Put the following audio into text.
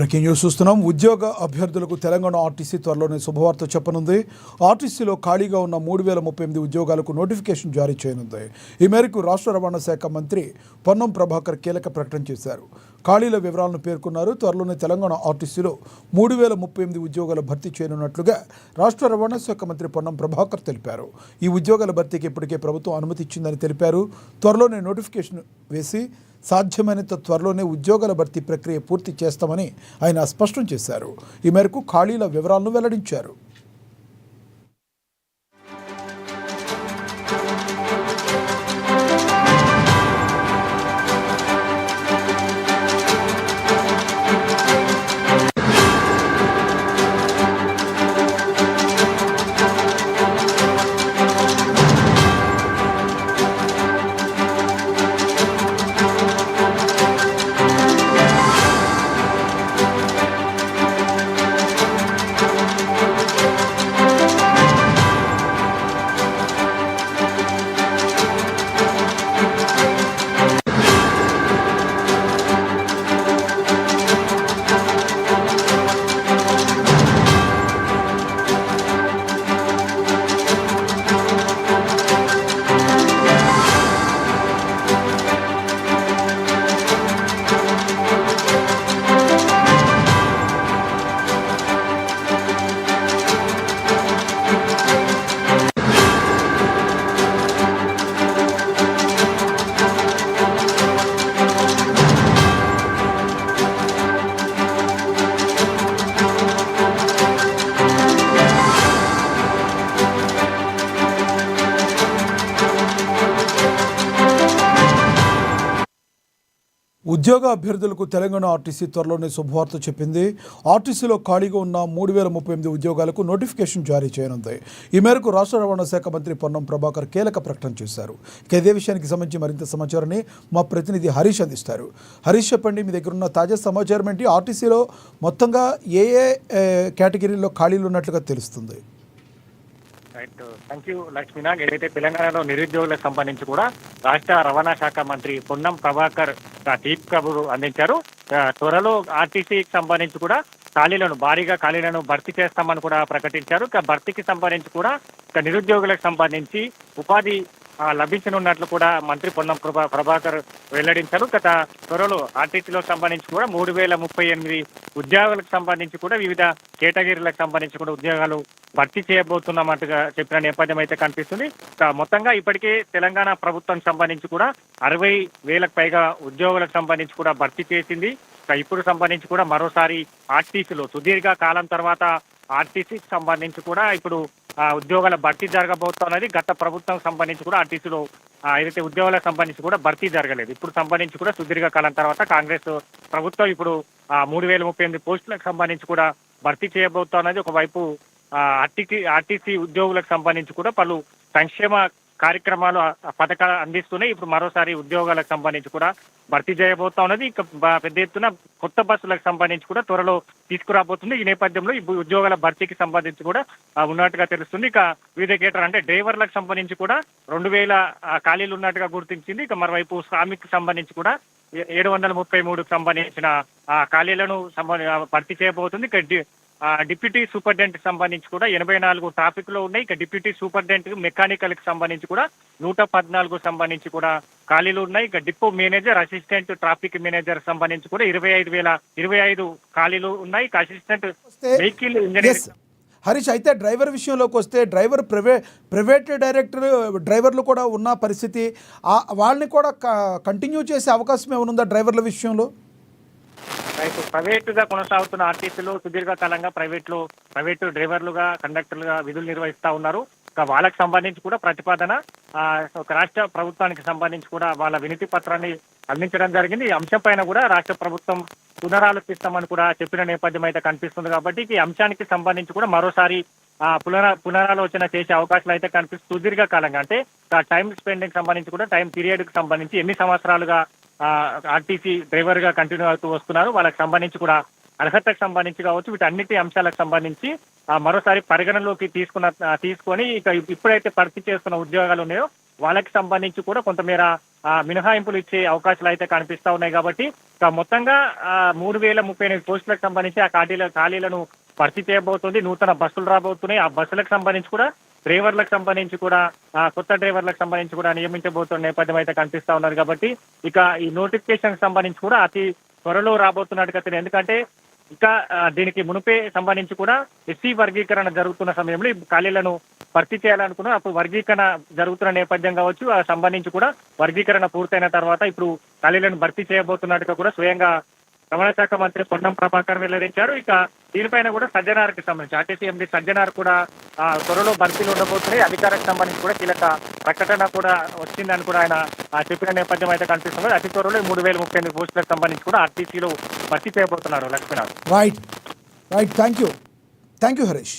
Breaking news చూస్తున్నాం. ఉద్యోగ అభ్యర్థులకు తెలంగాణ ఆర్టీసీ త్వరలోనే శుభవార్త చెప్పనుంది. ఆర్టీసీలో ఖాళీగా ఉన్న 3038 ఉద్యోగాలకు నోటిఫికేషన్ జారీ చేయనుంది. ఈ మేరకు రాష్ట్ర రవాణా శాఖ మంత్రి పొన్నం ప్రభాకర్ కీలక ప్రకటన చేశారు. ఖాళీల వివరాలను పేర్కొన్నారు. త్వరలోనే తెలంగాణ ఆర్టీసీలో 3038 ఉద్యోగాలు భర్తీ చేయనున్నట్లుగా రాష్ట్ర రవాణా శాఖ మంత్రి పొన్నం ప్రభాకర్ తెలిపారు. ఈ ఉద్యోగాల భర్తీకి ఇప్పటికే ప్రభుత్వం అనుమతి ఇచ్చిందని తెలిపారు. త్వరలోనే నోటిఫికేషన్ వేసి సాధ్యమైనంత త్వరలోనే ఉద్యోగాల భర్తీ ప్రక్రియ పూర్తి చేస్తామని ఆయన స్పష్టం చేశారు. ఈ మేరకు ఖాళీల వివరాలను వెల్లడించారు. ఉద్యోగ అభ్యర్థులకు తెలంగాణ ఆర్టీసీ త్వరలోనే శుభవార్త చెప్పింది. ఆర్టీసీలో ఖాళీగా ఉన్న 3038 ఉద్యోగాలకు నోటిఫికేషన్ జారీ చేయనుంది. ఈ మేరకు రాష్ట్ర రవాణా శాఖ మంత్రి పొన్నం ప్రభాకర్ కీలక ప్రకటన చేశారు. ఇదే విషయానికి సంబంధించి మరింత సమాచారాన్ని మా ప్రతినిధి హరీష్ అందిస్తారు. హరీష్, చెప్పండి, మీ దగ్గర ఉన్న తాజా సమాచారం ఏంటి? ఆర్టీసీలో మొత్తంగా ఏ కేటగిరీలో ఖాళీలు ఉన్నట్లుగా తెలుస్తుంది? Right, thank you Lakshminag. ఏదైతే తెలంగాణలో నిరుద్యోగులకు సంబంధించి కూడా రాష్ట్ర రవాణా శాఖ మంత్రి పొన్నం ప్రభాకర్ తీపి కబురు అందించారు. త్వరలో ఆర్టీసీకి సంబంధించి కూడా భారీగా ఖాళీలను భర్తీ చేస్తామని కూడా ప్రకటించారు. భర్తీకి సంబంధించి కూడా నిరుద్యోగులకు సంబంధించి ఉపాధి లభించనున్నట్లు కూడా మంత్రి పొన్నం ప్రభాకర్ వెల్లడించారు. గత త్వరలో ఆర్టీసీలో సంబంధించి కూడా 3038 ఉద్యోగాలకు సంబంధించి కూడా వివిధ కేటగిరీలకు సంబంధించి కూడా ఉద్యోగాలు భర్తీ చేయబోతున్నట్టుగా చెప్పిన నేపథ్యం అయితే కనిపిస్తుంది. మొత్తంగా ఇప్పటికే తెలంగాణ ప్రభుత్వం సంబంధించి కూడా 60,000కు పైగా ఉద్యోగులకు సంబంధించి కూడా భర్తీ చేసింది. ఇప్పుడు సంబంధించి కూడా మరోసారి ఆర్టీసీలో సుదీర్ఘ కాలం తర్వాత ఆర్టీసీకి సంబంధించి కూడా ఇప్పుడు ఉద్యోగాల భర్తీ జరగబోతున్నది. గత ప్రభుత్వం సంబంధించి కూడా ఆర్టీసీలో ఏదైతే ఉద్యోగాలకు సంబంధించి కూడా భర్తీ జరగలేదు. ఇప్పుడు సంబంధించి కూడా సుదీర్ఘ కాలం తర్వాత కాంగ్రెస్ ప్రభుత్వం ఇప్పుడు 3038 పోస్టులకు సంబంధించి కూడా భర్తీ చేయబోతున్నది. ఒకవైపు ఆర్టీసీ ఉద్యోగులకు సంబంధించి కూడా పలు సంక్షేమ కార్యక్రమాలు పథకాలు అందిస్తున్నాయి. ఇప్పుడు మరోసారి ఉద్యోగాలకు సంబంధించి కూడా భర్తీ చేయబోతా ఉన్నది. ఇక పెద్ద ఎత్తున కొత్త బస్సులకు సంబంధించి కూడా త్వరలో తీసుకురాబోతుంది. ఈ నేపథ్యంలో ఈ ఉద్యోగాల భర్తీకి సంబంధించి కూడా ఉన్నట్టుగా తెలుస్తుంది. ఇక వివిధ కేటర్ అంటే డ్రైవర్లకు సంబంధించి కూడా 2000 ఖాళీలు ఉన్నట్టుగా గుర్తించింది. ఇక మరోవైపు శ్రామిక్ సంబంధించి కూడా 733కు సంబంధించిన ఖాళీలను భర్తీ చేయబోతుంది. ఇక డిప్యూటీ సూపరింటెండెంట్ సంబంధించి కూడా 84 ట్రాఫిక్ లో ఉన్నాయి. ఇక డిప్యూటీ సూపరింటెండెంట్ మెకానికల్ కి సంబంధించి కూడా 114 సంబంధించి కూడా ఖాళీలు ఉన్నాయి. ఇక depot manager, assistant traffic manager సంబంధించి కూడా 25,025 ఖాళీలు ఉన్నాయి. ఇక అసిస్టెంట్ వెహికల్ ఇంజనీర్. హరీష్, అయితే డ్రైవర్ విషయంలోకి వస్తే డ్రైవర్ ప్రైవేట్ డ్రైవర్లు కూడా ఉన్న పరిస్థితి, వాళ్ళని కూడా కంటిన్యూ చేసే అవకాశం ఏమైనా డ్రైవర్ల విషయంలో? ప్రైవేటుగా కొనసాగుతున్న ఆర్టీసీలో సుదీర్ఘకాలంగా ప్రైవేటు డ్రైవర్లుగా, కండక్టర్లుగా విధులు నిర్వహిస్తా ఉన్నారు. వాళ్ళకి సంబంధించి కూడా ప్రతిపాదన ఒక రాష్ట్ర ప్రభుత్వానికి సంబంధించి కూడా వాళ్ళ వినతి పత్రాన్ని అందించడం జరిగింది. ఈ అంశం పైన కూడా రాష్ట్ర ప్రభుత్వం పునరాలోచిస్తామని కూడా చెప్పిన నేపథ్యం అయితే కనిపిస్తుంది. కాబట్టి ఈ అంశానికి సంబంధించి కూడా మరోసారి పునరాలోచన చేసే అవకాశాలు అయితే కనిపిస్తుంది. సుదీర్ఘకాలంగా అంటే టైం స్పెండింగ్ సంబంధించి కూడా టైం పీరియడ్ కి సంబంధించి ఎన్ని సంవత్సరాలుగా ఆర్టీసీ డ్రైవర్ గా కంటిన్యూ అవుతూ వస్తున్నారు, వాళ్ళకి సంబంధించి కూడా అర్హతకు సంబంధించి కావచ్చు, వీటన్నిటి అంశాలకు సంబంధించి మరోసారి పరిగణలోకి తీసుకొని ఇక ఇప్పుడైతే భర్తీ చేస్తున్న ఉద్యోగాలు ఉన్నాయో వాళ్ళకి సంబంధించి కూడా కొంతమేర మినహాయింపులు ఇచ్చే అవకాశాలు అయితే కనిపిస్తా ఉన్నాయి. కాబట్టి మొత్తంగా 3038 పోస్టులకు సంబంధించి ఆ ఖాళీలను భర్తీ చేయబోతుంది. నూతన బస్సులు రాబోతున్నాయి. ఆ బస్సులకు సంబంధించి కూడా డ్రైవర్లకు సంబంధించి కూడా కొత్త డ్రైవర్లకు సంబంధించి కూడా నియమించబోతున్న నేపథ్యం అయితే కనిపిస్తా ఉన్నారు. కాబట్టి ఇక ఈ నోటిఫికేషన్ సంబంధించి కూడా అతి త్వరలో రాబోతున్నట్టుగా తెలియదు. ఎందుకంటే ఇక దీనికి మునుపే సంబంధించి కూడా ఎస్సీ వర్గీకరణ జరుగుతున్న సమయంలో ఈ ఖాళీలను భర్తీ చేయాలనుకున్నా అప్పుడు వర్గీకరణ జరుగుతున్న నేపథ్యం కావచ్చు. ఆ సంబంధించి కూడా వర్గీకరణ పూర్తయిన తర్వాత ఇప్పుడు ఖాళీలను భర్తీ చేయబోతున్నట్టుగా కూడా స్వయంగా రవాణా శాఖ మంత్రి పొన్నం ప్రభాకర్ వెల్లడించారు. ఇక దీనిపైన కూడా సజ్జనార్కి సంబంధించి ఆర్టీసీ ఎండీ సజ్జనార్ కూడా త్వరలో భర్తీలు ఉండబోతున్నాయి. అధికారికి సంబంధించి కూడా కీలక ప్రకటన కూడా వచ్చిందని కూడా ఆయన చెప్పిన నేపథ్యం అయితే కనిపిస్తుంది. అతి త్వరలో 3038 పోస్టులకు సంబంధించి కూడా ఆర్టీసీలో భర్తీ చేయబోతున్నారు. Lakshminath. Right thank you Harish.